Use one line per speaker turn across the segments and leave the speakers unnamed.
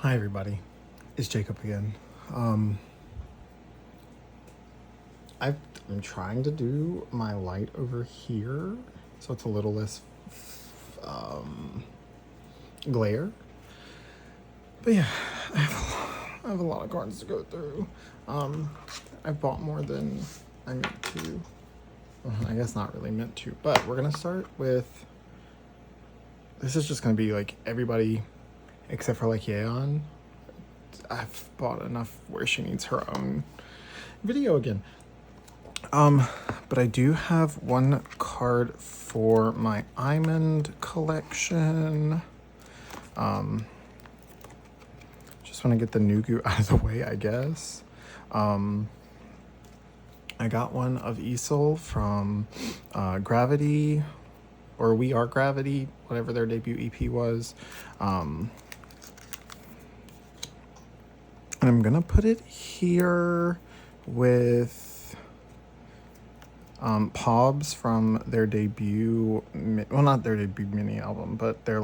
Hi everybody, it's Jacob again. I'm trying to do my light over here so it's a little less glare. But yeah, I have a lot of cards to go through. I've bought more than I meant to. Well, I guess not really meant to, but we're gonna start with. This is just gonna be like everybody except for like Yeon. I've bought enough where she needs her own video again. But I do have one card for my Diamond collection. Just want to get the nugu out of the way, I guess. I got one of e.sha from Gravity, or We Are Gravity, whatever their debut EP was. And I'm gonna put it here with Pobs from their debut, well, not their debut mini album, but their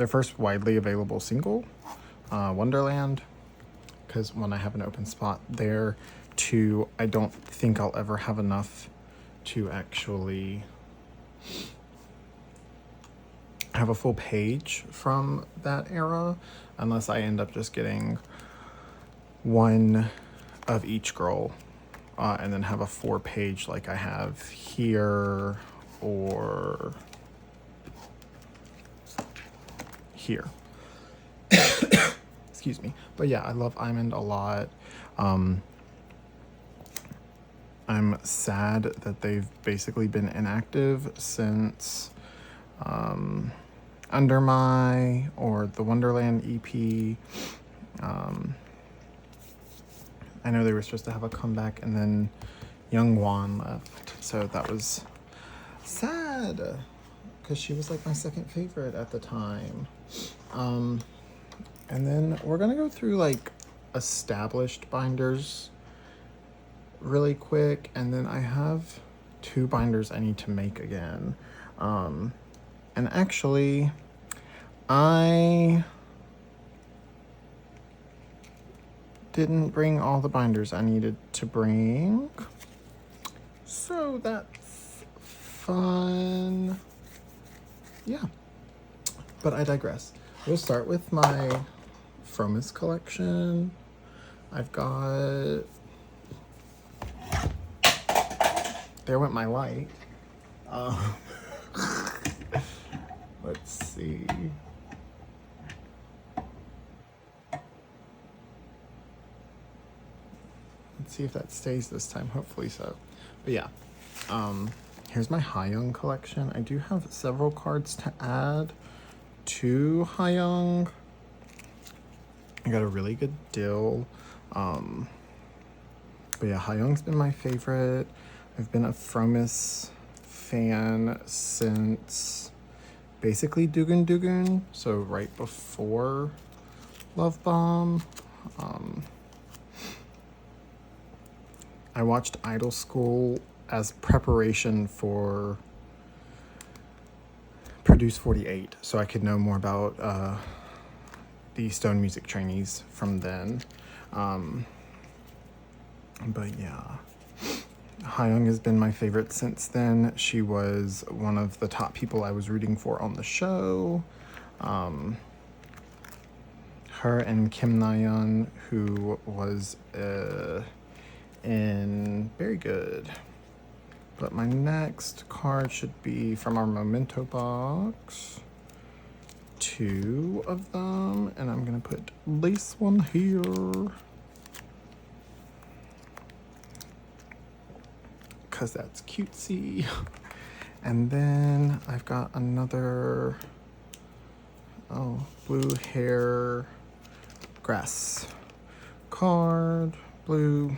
first widely available single, Wonderland, because when I have an open spot there, too, I don't think I'll ever have enough to actually have a full page from that era, unless I end up just getting one of each girl and then have a 4-page like I have here or here. Excuse me. But yeah, I love Diamond a lot. I'm sad that they've basically been inactive since Under My or the Wonderland EP. I know they were supposed to have a comeback and then Young Wan left, so that was sad because she was like my second favorite at the time. And then we're gonna go through like established binders really quick, and then I have 2 binders I need to make again. And actually, I didn't bring all the binders I needed to bring, so that's fun. Yeah, but I digress. We'll start with my Fromis collection. I've got... There went my light. Let's see. Let's see if that stays this time. Hopefully so. But yeah, here's my Hayoung collection. I do have several cards to add to Hayoung. I got a really good deal. But yeah, Hayoung's been my favorite. I've been a Fromis fan since basically Dugun Dugun, so right before Love Bomb. I watched Idol School as preparation for Produce 48, so I could know more about the Stone Music trainees from then. But yeah, Hayoung has been my favorite since then. She was one of the top people I was rooting for on the show. Her and Kim Na-yeon, who was in Very Good. But my next card should be from our Memento box. 2 of them, and I'm gonna put this one here. Cause that's cutesy. And then I've got another blue hair grass card, blue,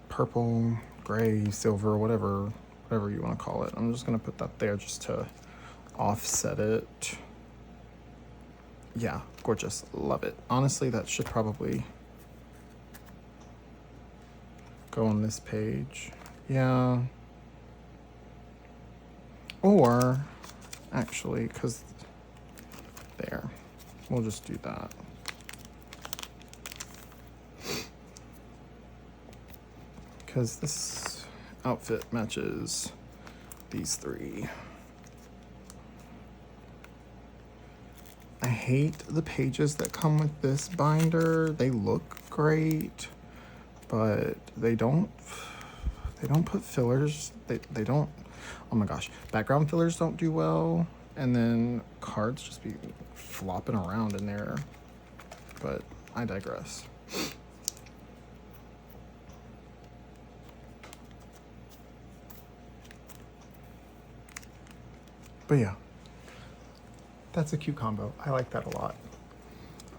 purple, gray, silver, whatever you want to call it. I'm just gonna put that there just to offset it. Yeah, gorgeous, love it. Honestly, that should probably go on this page. Yeah. Or actually, because There. We'll just do that. Because this outfit matches these three. I hate the pages that come with this binder. They look great, but they don't put fillers. They don't, oh my gosh, background fillers don't do well, and then cards just be flopping around in there. But I digress. But yeah, that's a cute combo. I like that a lot.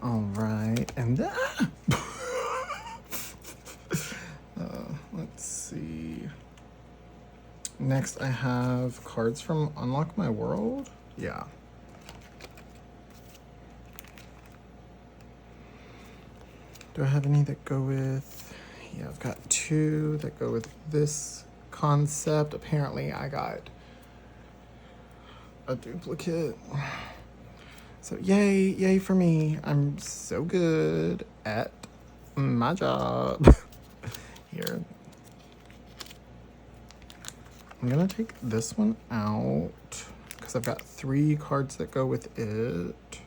All right, and let's see. Next, I have cards from Unlock My World. Yeah. Do I have any that go with? Yeah, I've got 2 that go with this concept. Apparently, I got a duplicate. So yay for me. I'm so good at my job. Here. I'm gonna take this one out because I've got 3 cards that go with it.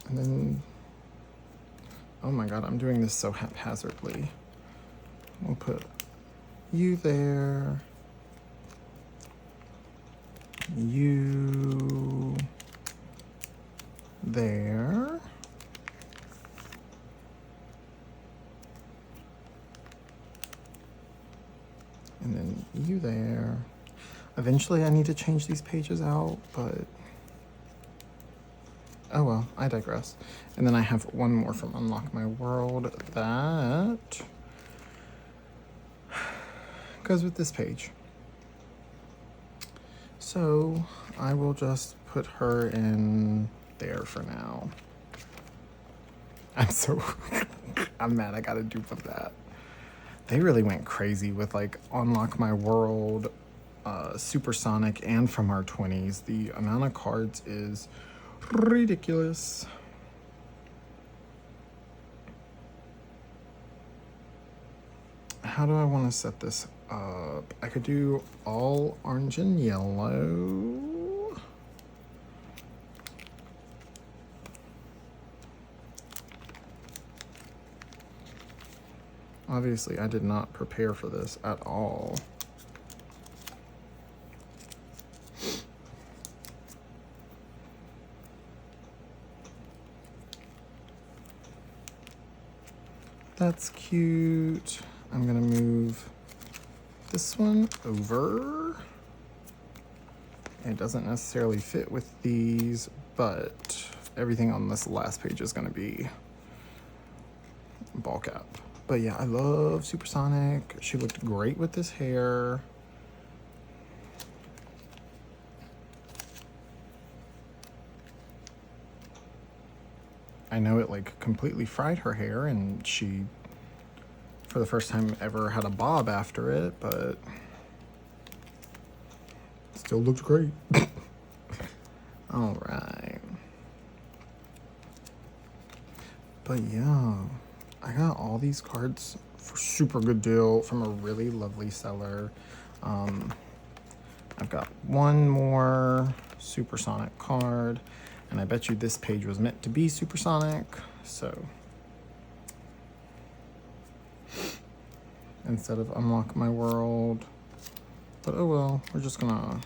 And then, oh my god, I'm doing this so haphazardly. We'll put you there, you there, and then you there. Eventually I need to change these pages out, but oh well, I digress. And then I have one more from Unlock My World that goes with this page. So I will just put her in there for now. I'm mad I got a dupe of that. They really went crazy with like Unlock My World, Supersonic, and From Our 20s. The amount of cards is ridiculous. How do I want to set this up? I could do all orange and yellow. Obviously, I did not prepare for this at all. That's cute. I'm gonna move this one over. It doesn't necessarily fit with these, but everything on this last page is gonna be ball cap. But yeah, I love Supersonic. She looked great with this hair. I know it like completely fried her hair, and she, for the first time ever, had a bob after it, but still looked great. All right. But yeah, I got all these cards for super good deal from a really lovely seller. I've got one more Supersonic card, and I bet you this page was meant to be Supersonic, so instead of Unlock My World. But oh well, we're just gonna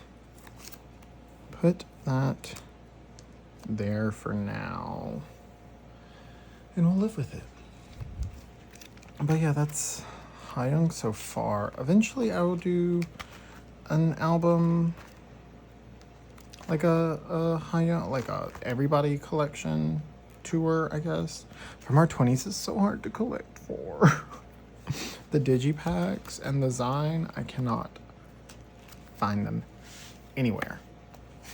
put that there for now, and we'll live with it. But yeah, that's Hyung so far. Eventually I will do an album, like a Hyung, like a everybody collection tour, I guess. From Our 20s is so hard to collect for. The digipacks and the Zine, I cannot find them anywhere.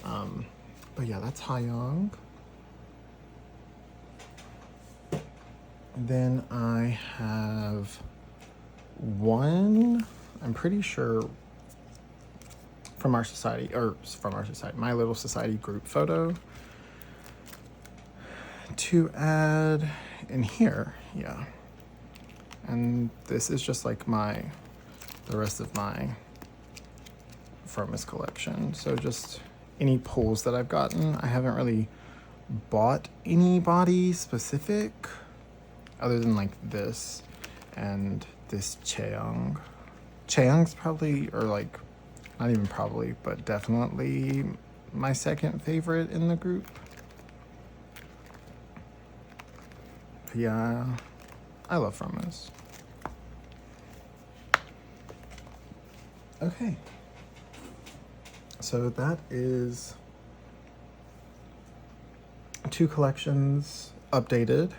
But yeah, that's Hyung. Then I have one, I'm pretty sure from our society, my little society group photo to add in here. Yeah. And this is just like the rest of my Fromis collection. So just any pulls that I've gotten. I haven't really bought anybody specific other than like this and this Cheong. Cheong's probably, or like, not even probably, but definitely my second favorite in the group. Yeah, I love Fromis. Okay. So that is 2 collections updated.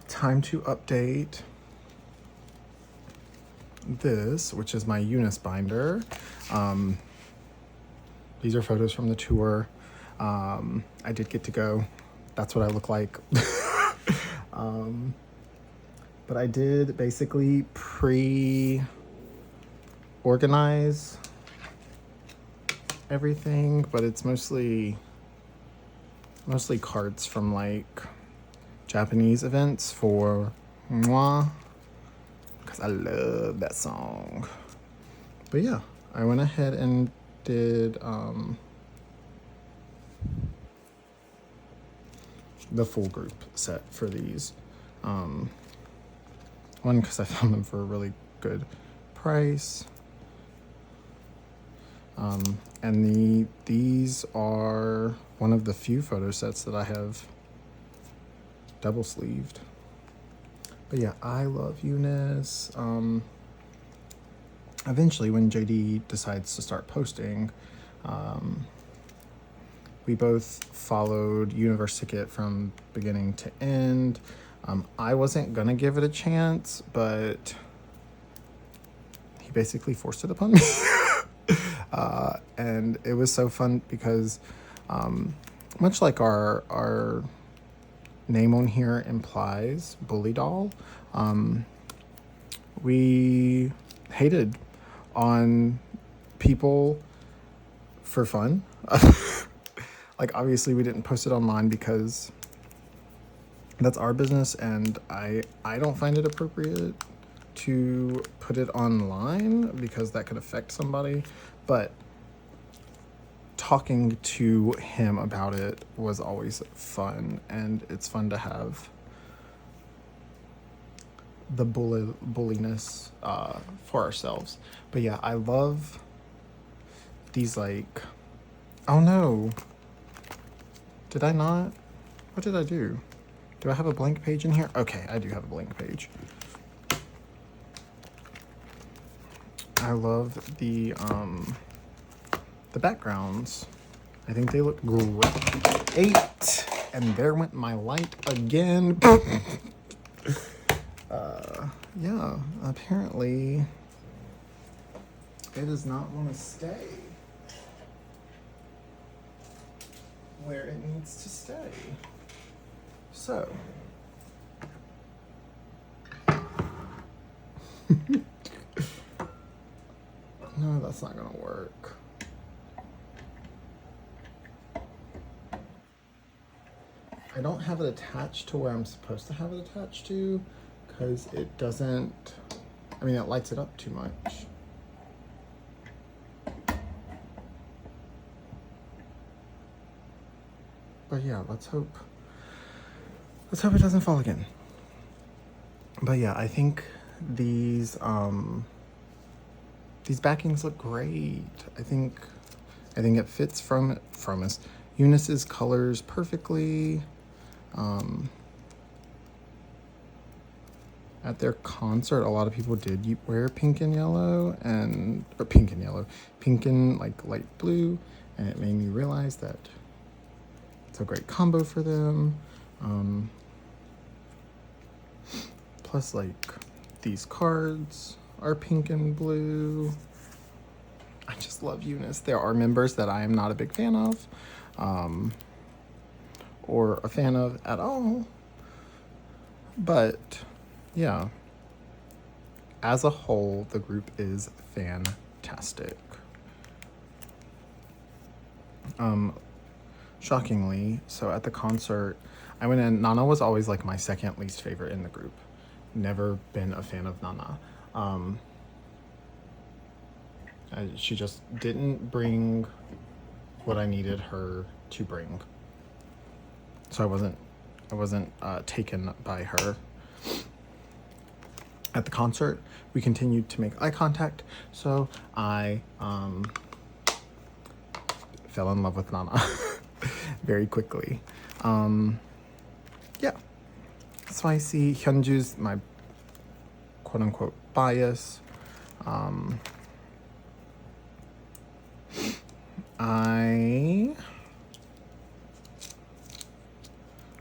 Time to update this, which is my UNIS binder. These are photos from the tour. I did get to go. That's what I look like. But I did basically pre-organize everything, but it's mostly cards from like Japanese events for moi, because I love that song. But yeah, I went ahead and did the full group set for these. One, because I found them for a really good price. And these are one of the few photo sets that I have double sleeved. But yeah, I love UNIS. Eventually, when JD decides to start posting, we both followed Universe Ticket from beginning to end. I wasn't gonna give it a chance, but he basically forced it upon me. And it was so fun because much like our name on here implies, Bully-Dol, we hated on people for fun. Like, obviously we didn't post it online because that's our business, and I don't find it appropriate to put it online because that could affect somebody. But talking to him about it was always fun, and it's fun to have the bulliness for ourselves. But yeah, I love these, like, oh no, did I not? What did I do? Do I have a blank page in here? Okay, I do have a blank page. I love the backgrounds. I think they look great. And there went my light again. Yeah, apparently it does not want to stay where it needs to stay. So no, that's not gonna work. I don't have it attached to where I'm supposed to have it attached to, because it doesn't, I mean, it lights it up too much. But yeah, let's hope it doesn't fall again. But yeah, I think these backings look great. I think it fits from us. UNIS's colors perfectly. At their concert, a lot of people did wear pink and yellow, pink and like light blue, and it made me realize that it's a great combo for them. Plus, like, these cards are pink and blue. I just love UNIS. There are members that I am not a big fan of, or a fan of at all. But yeah, as a whole, the group is fantastic. fantastic. Shockingly, so at the concert, I went in. Nana was always like my second least favorite in the group. Never been a fan of Nana. She just didn't bring what I needed her to bring. So I wasn't taken by her. At the concert, we continued to make eye contact, so I fell in love with Nana very quickly. Yeah. So I see Hyunju's my quote-unquote bias.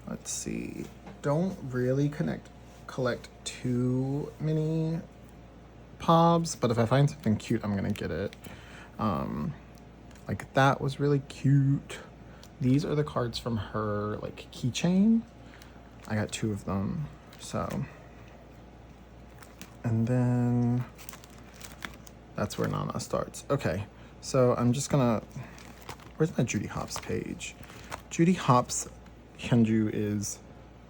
Let's see, don't really collect too many pobs, but if I find something cute, I'm gonna get it. Like that was really cute. These are the cards from her like keychain. I got 2 of them, so. And then that's where Nana starts. Okay, so I'm just gonna, where's my Judy Hopps page? Judy Hopps Hyunju is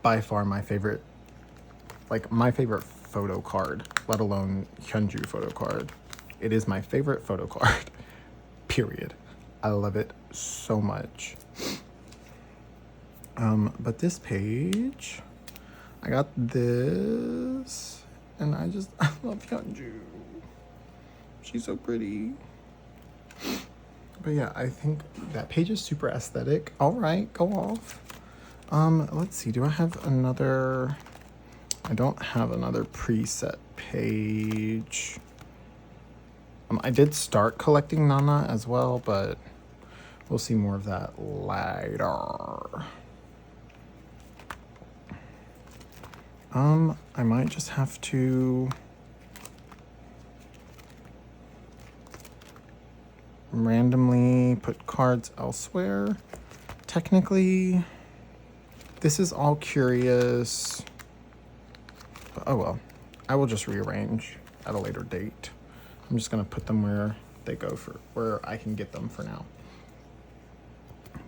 by far my favorite, like my favorite photo card, let alone Hyunju photo card. It is my favorite photo card, period. I love it so much. But this page, I got this, and I love Hyunju. She's so pretty. But yeah, I think that page is super aesthetic. All right, go off. Let's see, do I have another? I don't have another preset page. I did start collecting Nana as well, but we'll see more of that later. I might just have to randomly put cards elsewhere. Technically, this is all curious. But, oh well, I will just rearrange at a later date. I'm just gonna put them where they go for where I can get them for now.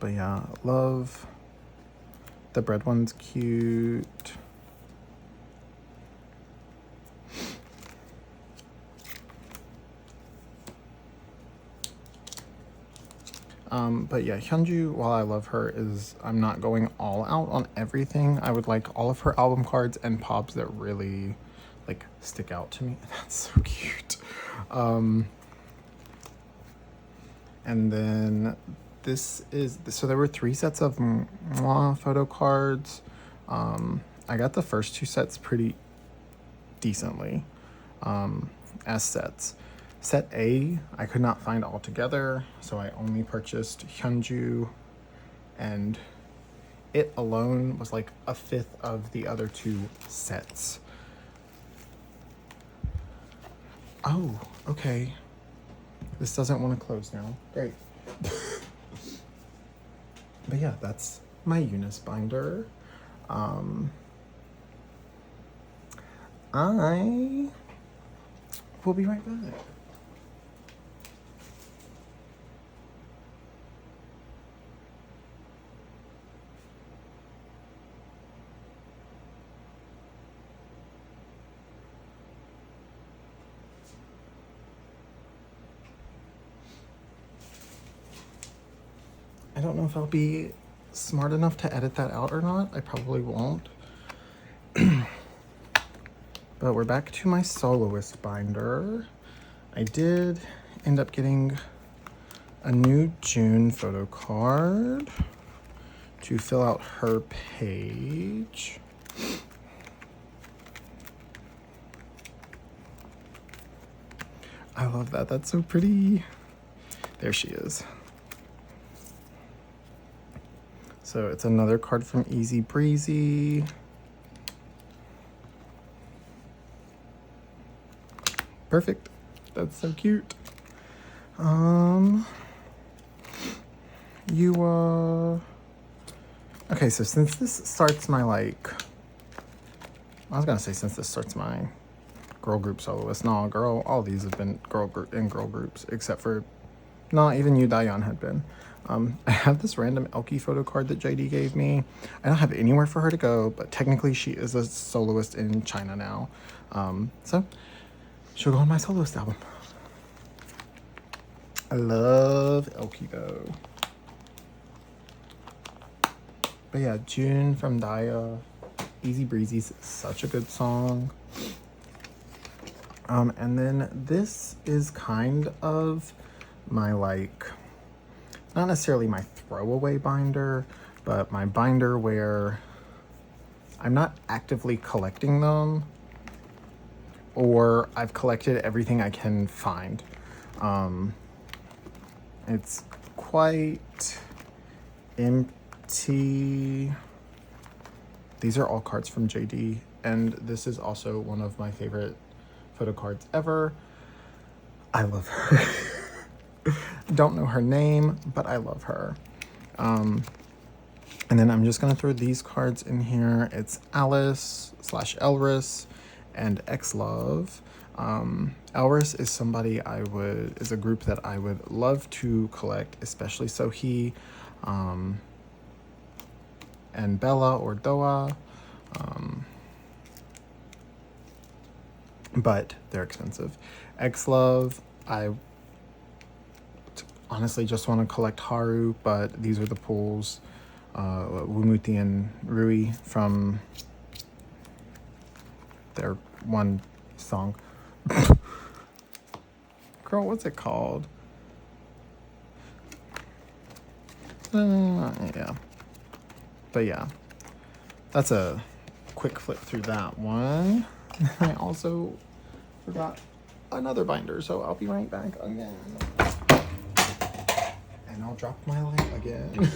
But yeah, love the bread one's cute. But yeah, Hyunju, while I love her, I'm not going all out on everything. I would like all of her album cards and pops that really like stick out to me. That's so cute. And then so there were 3 sets of Mwah photo cards. I got the first 2 sets pretty decently as sets. Set A, I could not find all together, so I only purchased Hyunju, and it alone was like a 5th of the other 2 sets. Oh, okay. This doesn't want to close now. Great. But yeah, that's my UNIS binder. I will be right back. I don't know if I'll be smart enough to edit that out or not. I probably won't. But we're back to my soloist binder. I did end up getting a new June photo card to fill out her page. I love that. That's so pretty. There she is. So it's another card from Easy Breezy. Perfect. That's so cute. Okay, so since this starts my since this starts my girl group soloist. No, girl, all these have been girl groups, except for, not even Yu Dayan had been. I have this random Elkie photo card that JD gave me. I don't have anywhere for her to go, but technically she is a soloist in China now. So she'll go on my soloist album. I love Elkie though. But yeah, June from Daya, Easy Breezy's such a good song. And then this is kind of my, like, not necessarily my throwaway binder, but my binder where I'm not actively collecting them, or I've collected everything I can find. It's quite empty. These are all cards from JD, and this is also one of my favorite photo cards ever. I love her. Don't know her name, but I love her. And then I'm just gonna throw these cards in here. It's Alice / Elris and X-Love. Elris is somebody is a group that I would love to collect, especially Sohee, and Bella or Doa. But they're expensive. X-Love, I honestly just want to collect Haru, but these are the pools. Wumuti and Rui from their one song. Girl, what's it called? Yeah. But yeah, that's a quick flip through that one. I also forgot another binder, so I'll be right back again. And I'll drop my light again.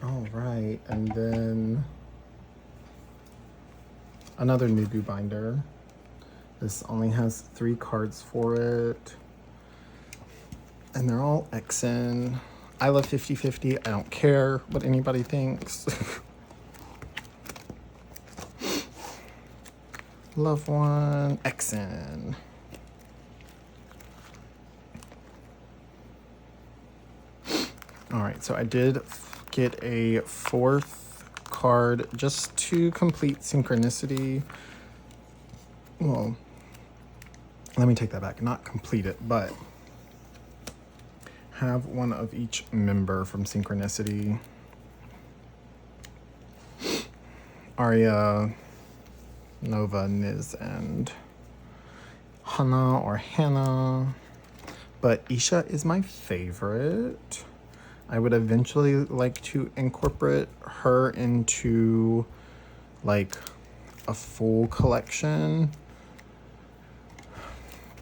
All right, and then another nugu binder. This only has 3 cards for it, and they're all XN. I love 50/50. I don't care what anybody thinks. Love one, XN. All right, so I did get a 4th card just to complete synchronicity. Well, let me take that back. Not complete it, but have one of each member from synchronicity. Arya, Nova, Niz, and Hana or Hannah. But e.sha is my favorite. I would eventually like to incorporate her into like a full collection.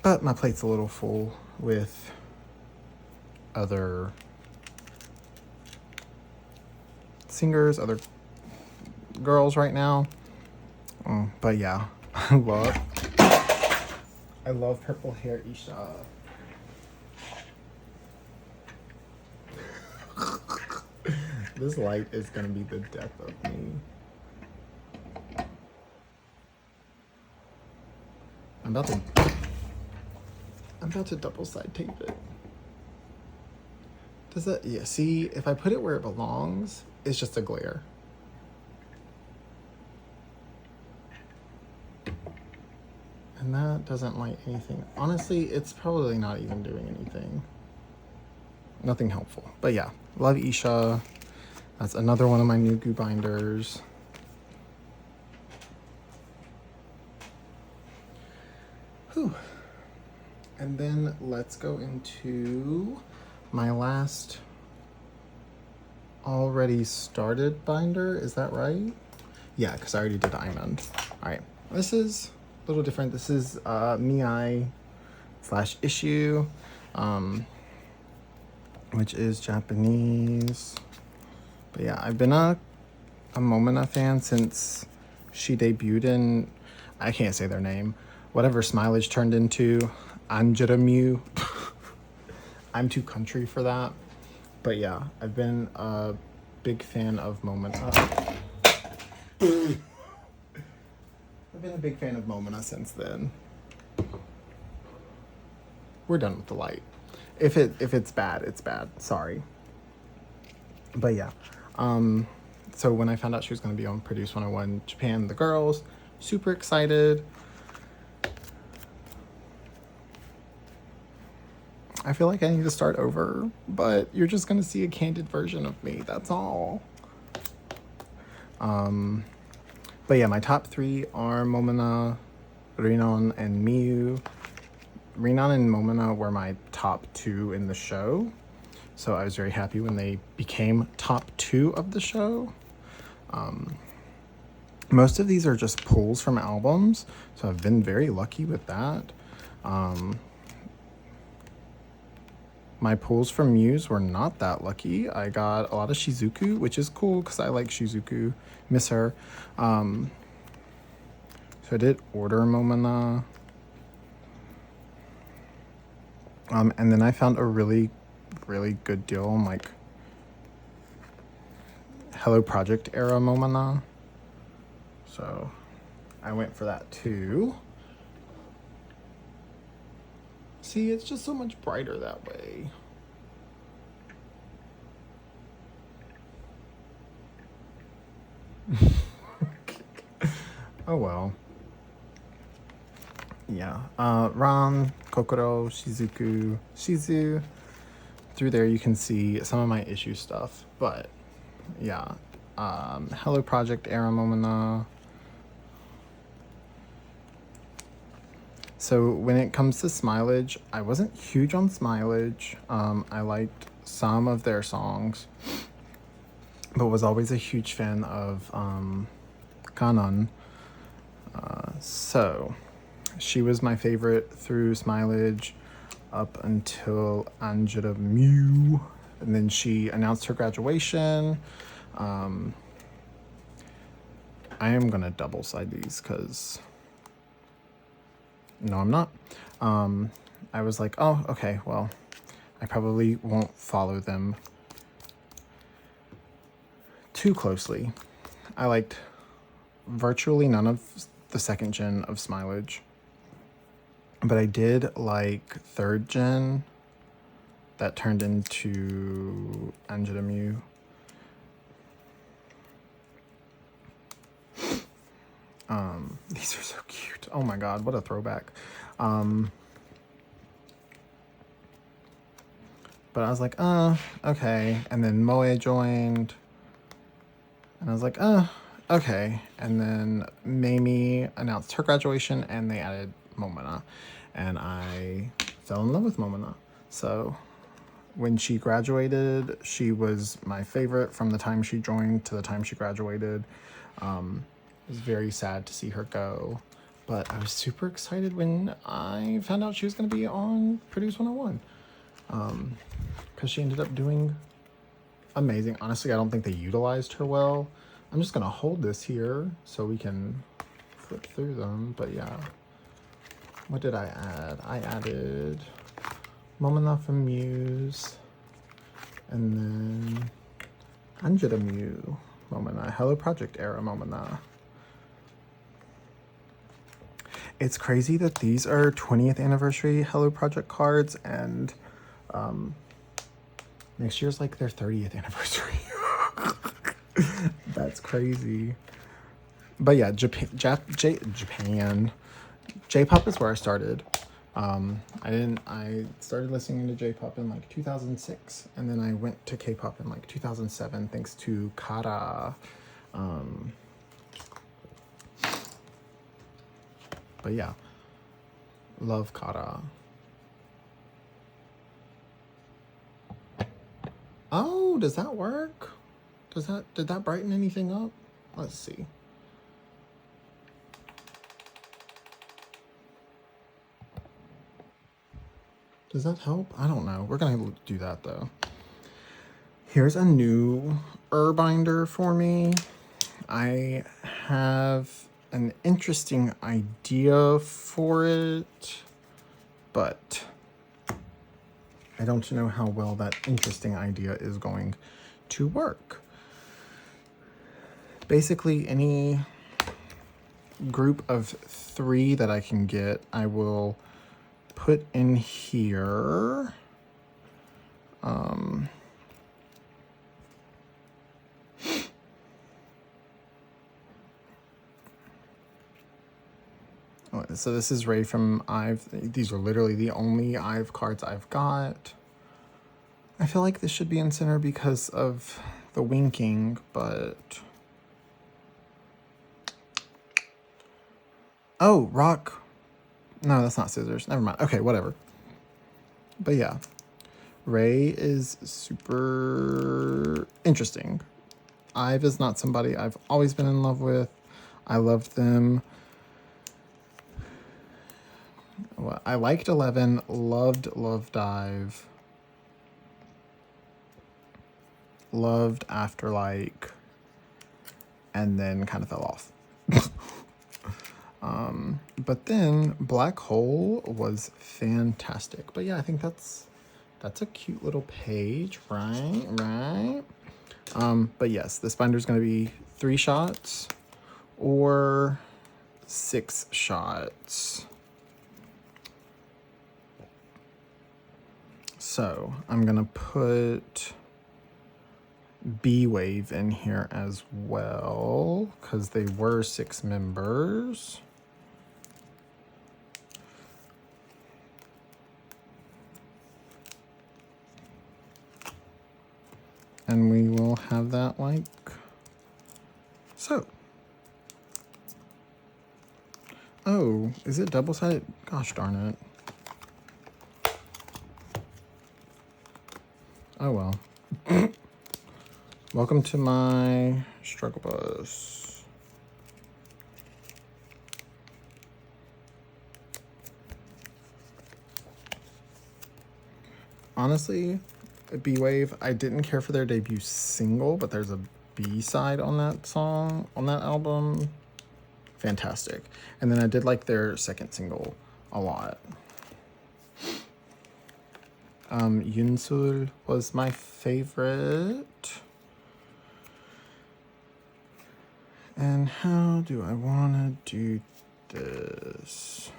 But my plate's a little full with other singers, other girls right now. But yeah, I love purple hair e.sha. This light is gonna be the death of me. I'm about to double side tape it. Does that, yeah, see, if I put it where it belongs, it's just a glare. And that doesn't light anything. Honestly, it's probably not even doing anything. Nothing helpful. But yeah, love e.sha. That's another one of my nugu binders. Whew. And then let's go into my last already started binder. Is that right? Yeah, because I already did Imond. All right, this is a little different. This is Miai / issue, which is Japanese. But yeah, I've been a Momona fan since she debuted in, I can't say their name, whatever Smilage turned into. Anjuramu. I'm too country for that. But yeah, I've been a big fan of Momina. I've been a big fan of Momina since then. We're done with the light. If it's bad, it's bad. Sorry. But yeah. So when I found out she was going to be on Produce 101 Japan, the girls, super excited. I feel like I need to start over, but you're just going to see a candid version of me. That's all. But yeah, my top 3 are Momina, Rinon, and Miyu. Rinon and Momina were my top 2 in the show. So I was very happy when they became top 2 of the show. Most of these are just pulls from albums, so I've been very lucky with that. My pulls from Muse were not that lucky. I got a lot of Shizuku, which is cool because I like Shizuku, miss her. So I did order Momina. And then I found a really good deal on like Hello Project era Momina. So I went for that too. See, it's just so much brighter that way. Oh well. Yeah. Ran, Kokoro, Shizuku, Shizu. Through there you can see some of my issue stuff. But yeah. Hello Project era Momina. So when it comes to Smilage, I wasn't huge on Smilage. I liked some of their songs, but was always a huge fan of Kanon. So she was my favorite through Smilage up until Anjuramu, and then she announced her graduation. I am gonna double side these because no, I'm not. I was like, oh, okay, well, I probably won't follow them too closely. I liked virtually none of the second gen of Smilage, but I did like third gen that turned into Anjuramu. These are so cute. Oh my god, what a throwback. But I was like, okay. And then Moe joined. And I was like, okay. And then Mamie announced her graduation and they added Momina. And I fell in love with Momina. So when she graduated, she was my favorite from the time she joined to the time she graduated. It was very sad to see her go, but I was super excited when I found out she was going to be on Produce 101, because she ended up doing amazing. Honestly, I don't think they utilized her well. I'm just going to hold this here so we can flip through them, but yeah. What did I add? I added Momina from Muse, and then Anjuramu Momina, Hello Project era Momina. It's crazy that these are 20th anniversary Hello Project cards, and next year's like their 30th anniversary. That's crazy. But yeah, Japan. J-pop is where I started. I started listening to J-pop in like 2006, and then I went to K-pop in like 2007 thanks to Kara. But yeah, love Kara. Oh, does that work? Did that brighten anything up? Let's see. Does that help? I don't know. We're gonna do that though. Here's a new binder for me. I have an interesting idea for it. but I don't know how well that interesting idea is going to work. Basically, any group of 3 that I can get, I will put in here. So this is Ray from I've. These are literally the only I've cards I've got. I feel like this should be in center because of the winking, but... Oh, rock. No, that's not scissors. Never mind. Okay, whatever. But yeah, Ray is super interesting. Ive is not somebody I've always been in love with. I loved them. Well, I liked 11, loved Ive. Loved After Like, and then kind of fell off. But then Black Hole was fantastic. But yeah, I think that's a cute little page, right? But yes, this binder is going to be 3 shots or 6 shots. So I'm going to put B-Wave in here as well, because they were 6 members. And we will have that like so. Oh, is it double-sided? Gosh darn it. Oh well. Welcome to my struggle bus. Honestly, B-Wave, I didn't care for their debut single, but there's a B-side on that song, on that album. Fantastic. And then I did like their second single a lot. Yunsul was my favorite. And how do I want to do this?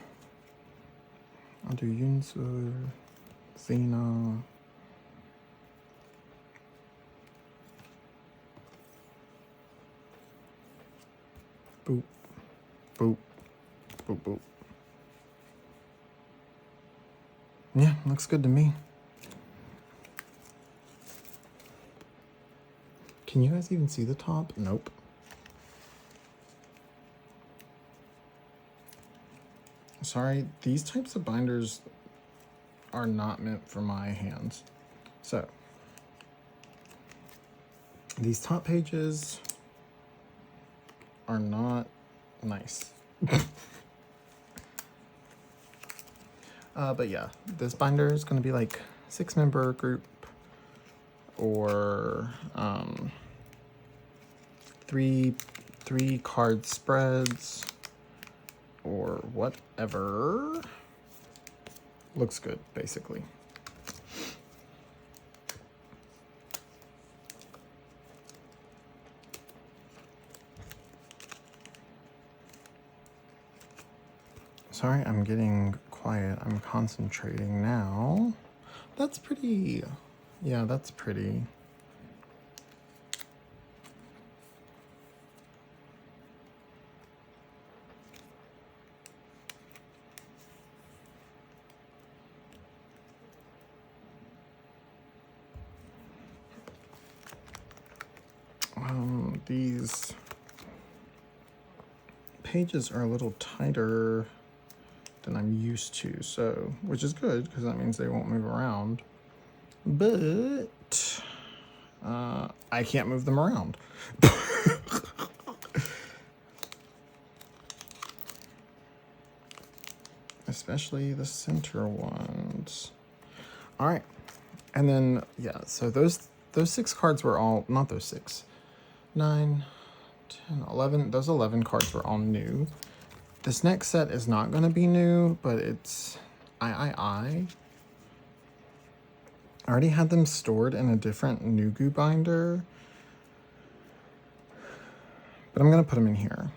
I'll do Yunsul, Xena. Boop, boop, boop, boop. Yeah, looks good to me. Can you guys even see the top? Nope. Sorry, these types of binders are not meant for my hands. So, these top pages are not nice. But yeah, this binder is going to be like 6-member group or 3 card spreads or whatever. Looks good, basically. Sorry, I'm getting quiet. I'm concentrating now. That's pretty. Yeah, that's pretty. These pages are a little tighter than I'm used to, so, which is good because that means they won't move around. But I can't move them around. Especially the center ones. All right, and then yeah, so those 6 cards were all, not those 6, 9, 10, 11, those 11 cards were all new. This next set is not going to be new, but I already had them stored in a different nugu binder, but I'm gonna put them in here.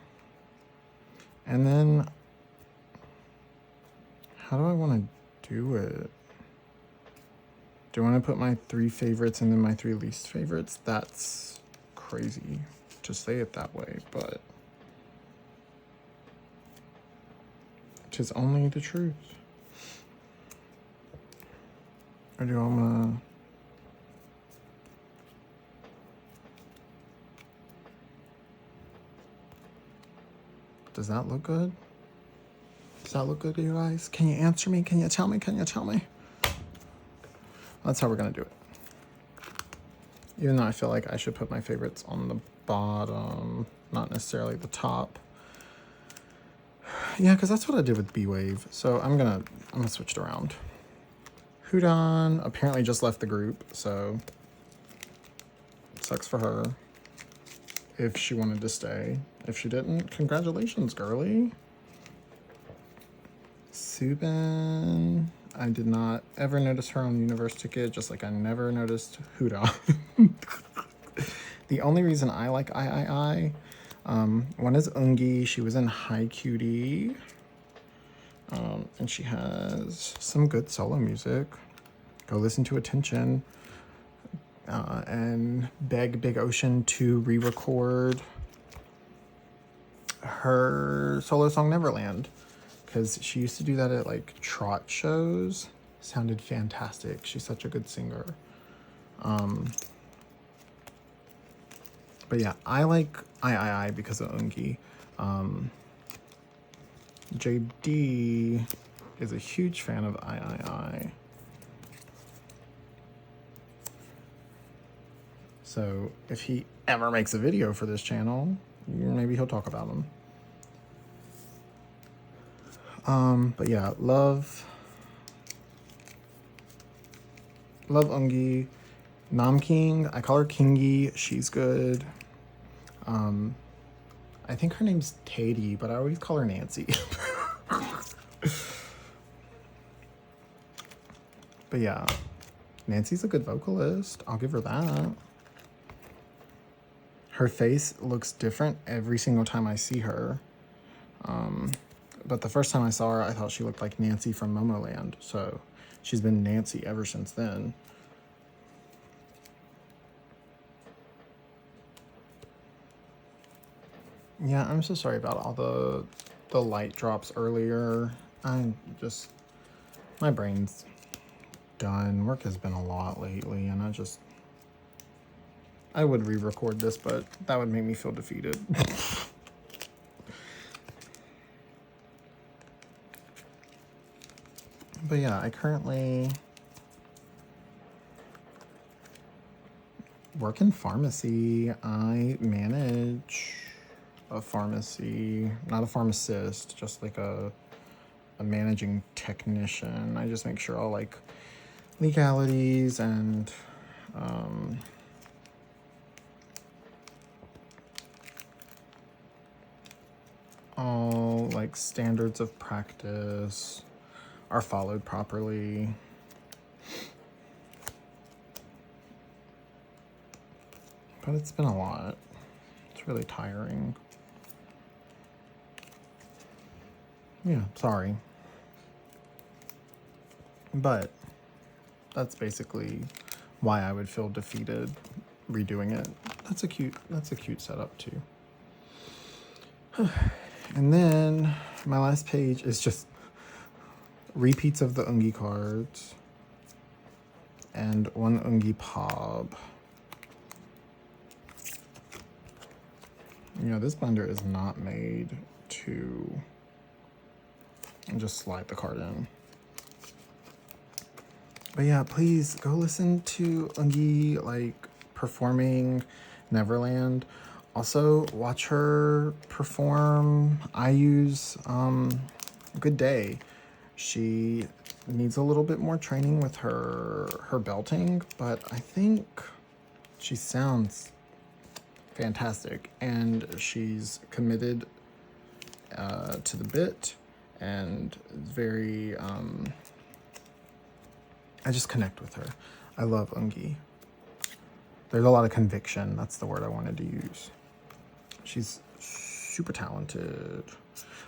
And then, how do I want to do it? Do I want to put my 3 favorites and then my 3 least favorites? That's crazy to say it that way, but it is only the truth. Or do I want to... Does that look good? Does that look good to you guys? Can you answer me? Can you tell me? Can you tell me? That's how we're gonna do it. Even though I feel like I should put my favorites on the bottom, not necessarily the top. Yeah, because that's what I did with B-Wave. So I'm gonna switch it around. Hudon apparently just left the group, so sucks for her. If she wanted to stay. If she didn't, congratulations, girly. Subin, I did not ever notice her on Universe Ticket, just like I never noticed Hudon. The only reason I like I, one is Ungi. She was in High Cutie. And she has some good solo music. Go listen to Attention. And beg Big Ocean to re-record her solo song Neverland, because she used to do that at like trot shows. Sounded fantastic. She's such a good singer. But yeah, I like I because of Ungi. JD is a huge fan of I. So if he ever makes a video for this channel, maybe he'll talk about him. But yeah, love Ungi. Namking, I call her Kingy. She's good. I think her name's Katie, but I always call her Nancy. But yeah, Nancy's a good vocalist. I'll give her that. Her face looks different every single time I see her. But the first time I saw her, I thought she looked like Nancy from Momoland. So she's been Nancy ever since then. Yeah, I'm so sorry about all the light drops earlier. My brain's done. Work has been a lot lately, and I would re-record this, but that would make me feel defeated. But yeah, I currently work in pharmacy. I manage a pharmacy, not a pharmacist, just like a managing technician. I just make sure all like legalities and all like standards of practice are followed properly. But it's been a lot. It's really tiring. Yeah, sorry. But that's basically why I would feel defeated redoing it. That's a cute setup too. And then my last page is just repeats of the Ungi cards and one Ungi Pob. You know, this binder is not made to just slide the card in. But yeah, please go listen to Ungi like performing Neverland. Also watch her perform IU's Good Day. She needs a little bit more training with her belting, but I think she sounds fantastic, and she's committed to the bit and very I just connect with her. I love Ungi. There's a lot of conviction. That's the word I wanted to use. She's super talented,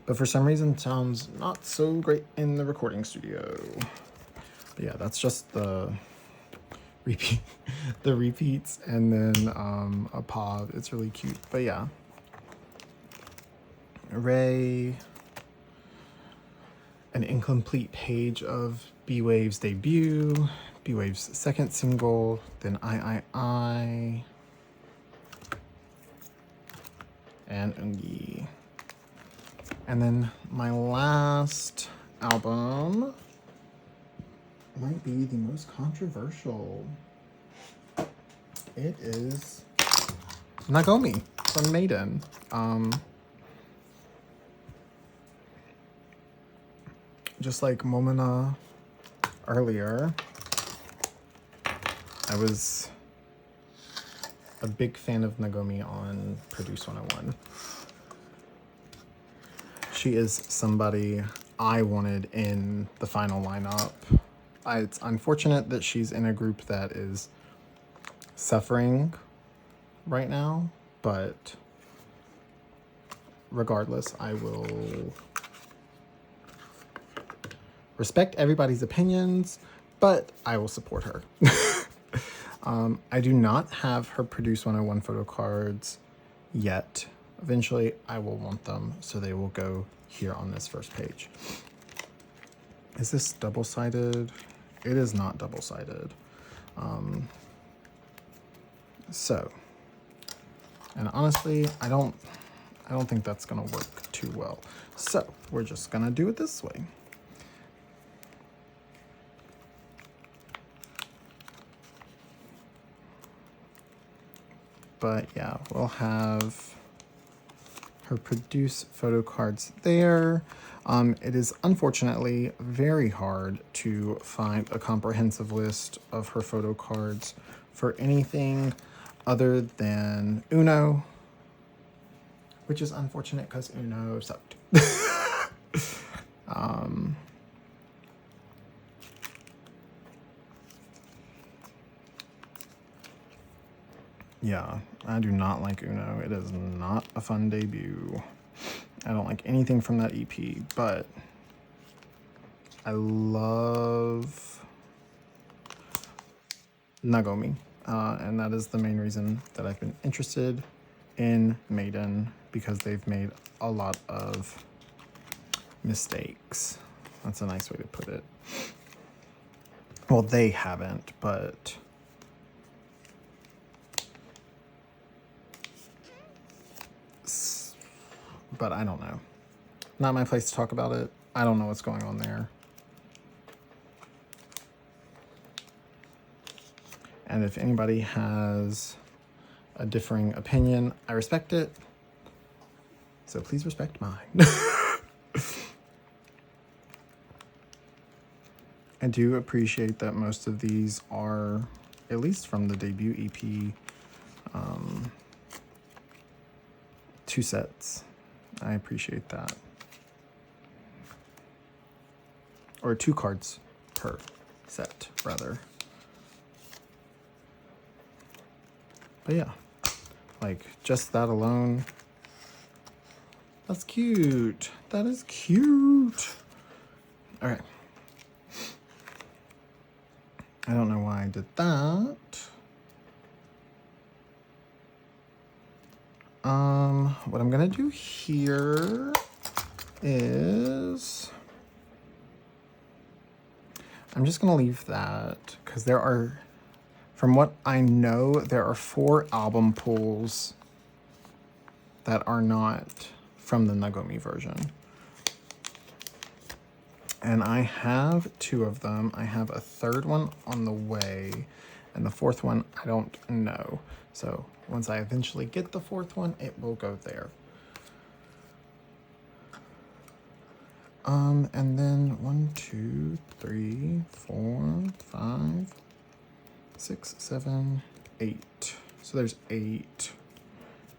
but for some reason sounds not so great in the recording studio. But yeah, that's just the repeats, and then a pod. It's really cute. But yeah, Ray, an incomplete page of B-Wave's debut, B-Wave's second single, then I, and Ungi. And then my last album might be the most controversial. It is Nagomi from MADEIN. Just like Momina earlier, I was a big fan of Nagomi on Produce 101. She is somebody I wanted in the final lineup. It's unfortunate that she's in a group that is suffering right now, but regardless, I will respect everybody's opinions, but I will support her. I do not have her Produce 101 photo cards yet. Eventually, I will want them, so they will go here on this first page. Is this double-sided? It is not double-sided. And honestly, I don't think that's gonna work too well. So we're just gonna do it this way. But yeah, we'll have her Produce photo cards there. It is unfortunately very hard to find a comprehensive list of her photo cards for anything other than Uno, which is unfortunate because Uno sucked. Yeah, I do not like Uno. It is not a fun debut. I don't like anything from that EP, but I love Nagomi. And that is the main reason that I've been interested in MADEIN, because they've made a lot of mistakes. That's a nice way to put it. Well, they haven't, but I don't know. Not my place to talk about it. I don't know what's going on there. And if anybody has a differing opinion, I respect it. So please respect mine. I do appreciate that most of these are, at least from the debut EP, 2 sets. I appreciate that. Or 2 cards per set, rather. But yeah, like just that alone, that's cute. That is cute. All right. I don't know why I did that. What I'm gonna do here is I'm just gonna leave that because there are, from what I know, there are 4 album pulls that are not from the Nagomi version. And I have 2 of them. I have a 3rd one on the way, and the 4th one I don't know. So once I eventually get the 4th one, it will go there. And then 1, 2, 3, 4, 5, 6, 7, 8. So there's 8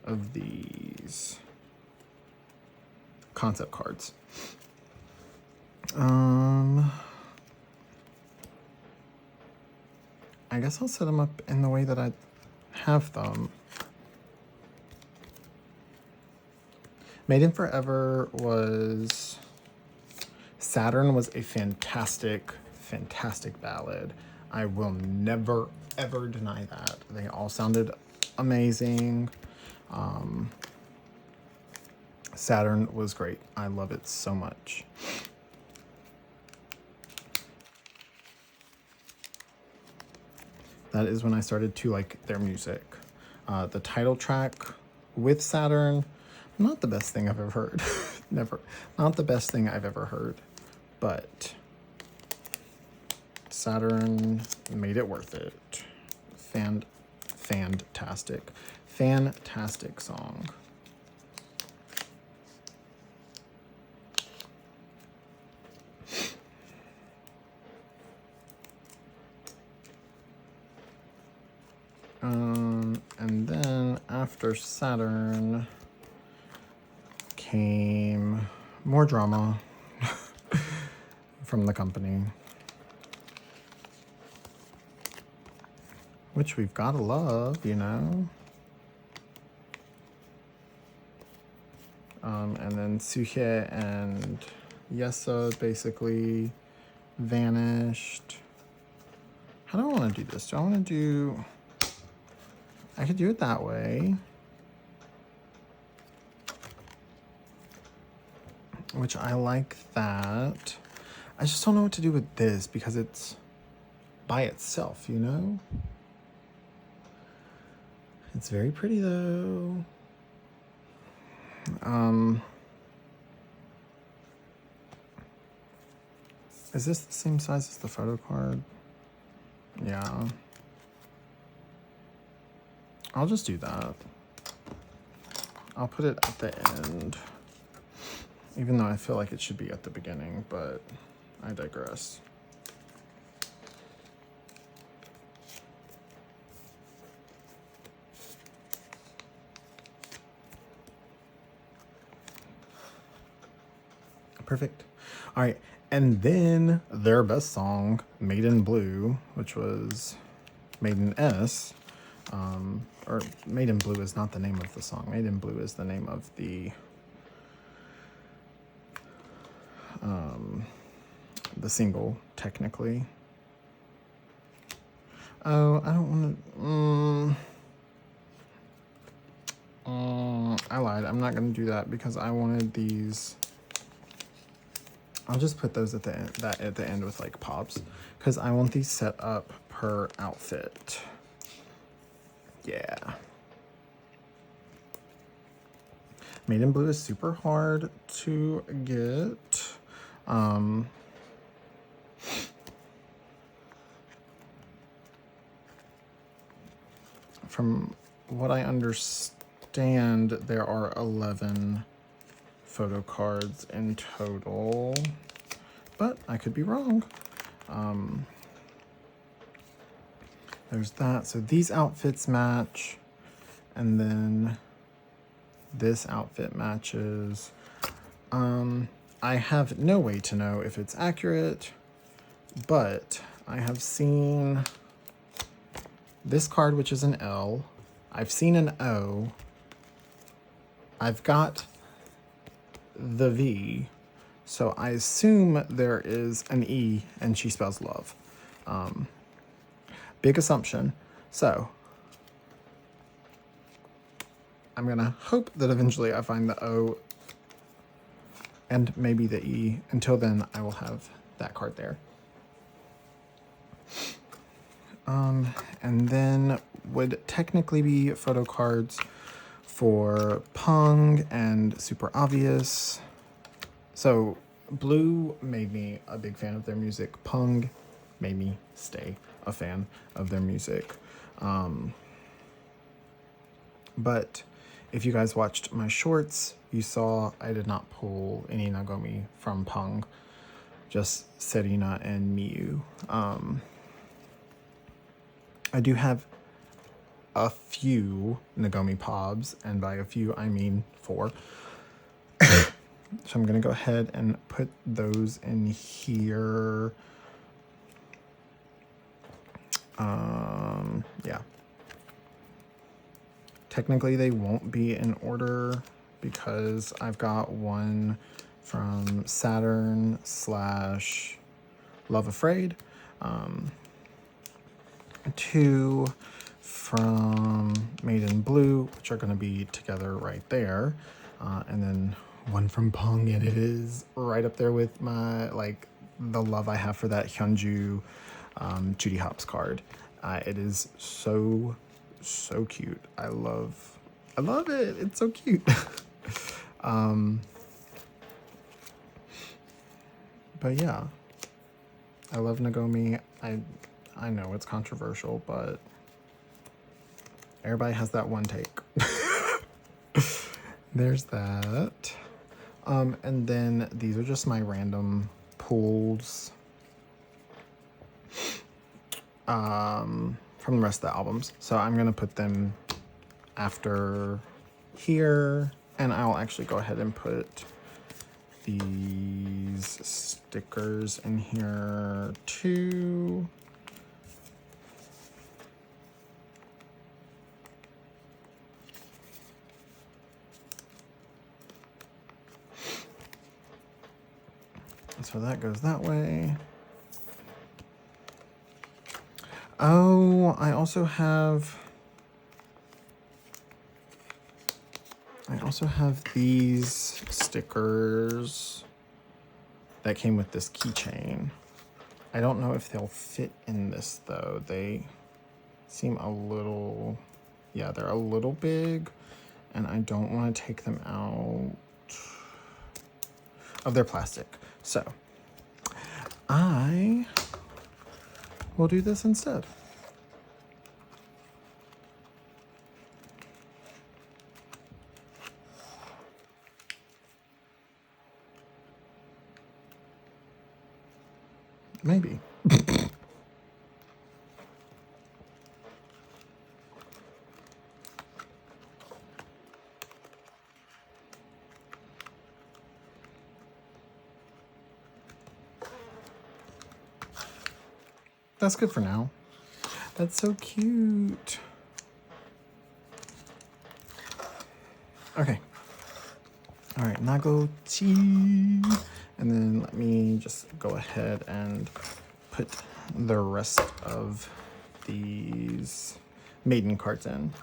of these concept cards. I guess I'll set them up in the way that I have them. Maiden Forever was... Saturn was a fantastic, fantastic ballad. I will never, ever deny that. They all sounded amazing. Saturn was great. I love it so much. That is when I started to like their music. The title track with Saturn, not the best thing I've ever heard. Never. Not the best thing I've ever heard. But Saturn made it worth it. Fantastic. Fantastic song. And then after Saturn came more drama from the company, which we've got to love, you know. And then Suhye and e.sha basically vanished. How do I want to do this? Do I want to do... I could do it that way. Which I like that. I just don't know what to do with this because it's by itself, you know? It's very pretty though. Is this the same size as the photo card? Yeah. I'll just do that. I'll put it at the end. Even though I feel like it should be at the beginning, but I digress. Perfect. All right. And then their best song, Made in Blue, which was Made in S. Or Made in Blue is not the name of the song. Made in Blue is the name of the single, technically. Oh, I don't want to... I lied. I'm not going to do that because I wanted these... I'll just put those at the end, at the end with like pops, because I want these set up per outfit. Yeah. Made in Blue is super hard to get. From what I understand, there are 11 photo cards in total, but I could be wrong. There's that. So these outfits match, and then this outfit matches. I have no way to know if it's accurate, but I have seen this card, which is an L. I've seen an O. I've got the V, so I assume there is an E and she spells love. Big assumption. So I'm gonna hope that eventually I find the O and maybe the E. Until then, I will have that card there. And then would technically be photo cards for Pung and Super Obvious. So Blue made me a big fan of their music. Pung made me stay a fan of their music. But if you guys watched my shorts, you saw I did not pull any Nagomi from Pung, just Serena and Miyu. I do have a few Nagomi Pobs, and by a few I mean 4. So I'm gonna go ahead and put those in here. technically they won't be in order because I've got one from Saturn / Love Afraid, 2 from Maiden Blue, which are going to be together right there, and then one from Pong, and it is right up there with my, like, the love I have for that Hyunju Judy Hopps card. It is so cute. I love it. It's so cute. But yeah, I love Nagomi. I know it's controversial, but everybody has that one take. There's that. And then these are just my random pulls from the rest of the albums. So I'm gonna put them after here, and I'll actually go ahead and put these stickers in here too. So that goes that way. Oh, I also have these stickers that came with this keychain. I don't know if they'll fit in this though. They seem a little, yeah, they're a little big, and I don't want to take them out of their plastic. So I will do this instead. Maybe. That's good for now. That's so cute. Okay. All right, Nagochi. And then let me just go ahead and put the rest of these Maiden cards in.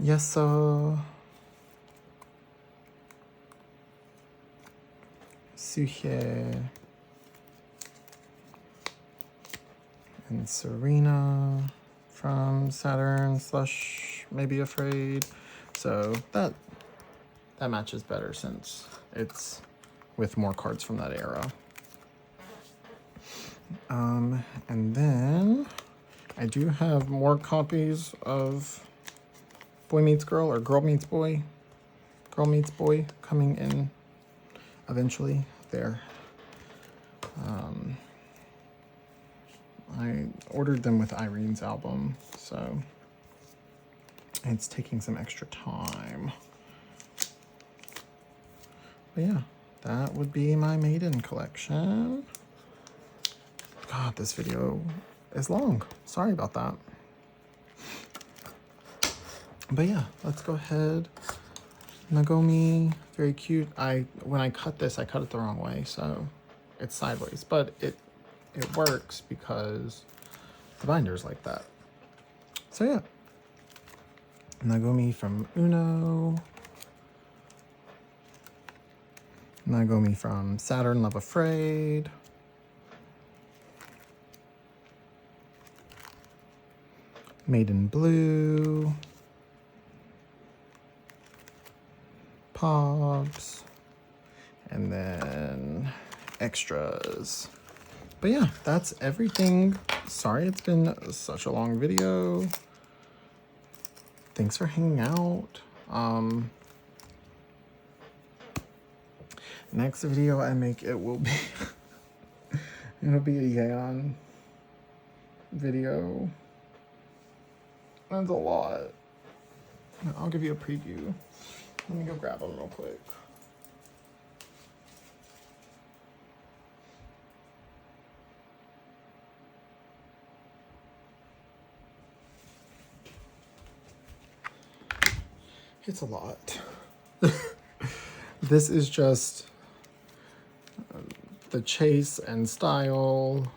E.sha, Suhye, and Serena from Saturn / Maybe Afraid. So that matches better since it's with more cards from that era. And then I do have more copies of Boy Meets Girl or Girl Meets Boy, Girl Meets Boy coming in eventually there. I ordered them with Irene's album, so it's taking some extra time. But yeah, that would be my Maiden collection. God, this video is long. Sorry about that. But yeah, let's go ahead. Nagomi, very cute. When I cut this, I cut it the wrong way, so it's sideways. But it works because the binder's like that. So yeah. Nagomi from Uno. Nagomi from Saturn, Love Afraid. Maiden Blue. Pops. And then extras. But yeah, that's everything. Sorry it's been such a long video. Thanks for hanging out. Next video I make, it will be it'll be a Yeon video. That's a lot. I'll give you a preview. Let me go grab them real quick. It's a lot. This is just the chase and style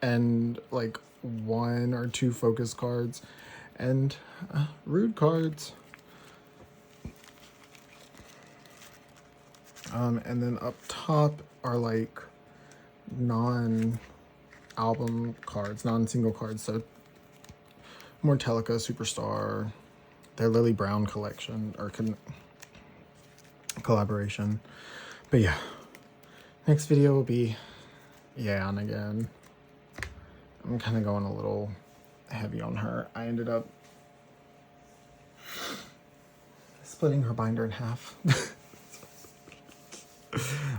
and like 1 or 2 focus cards and rude cards. And then up top are like non-album cards, non-single cards. So Mortelica, Superstar, their Lily Brown collection or collaboration. But yeah, next video will be Yan again. I'm kind of going a little heavy on her. I ended up splitting her binder in half.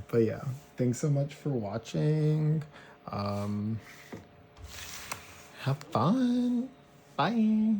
But yeah, thanks so much for watching. Have fun. Bye.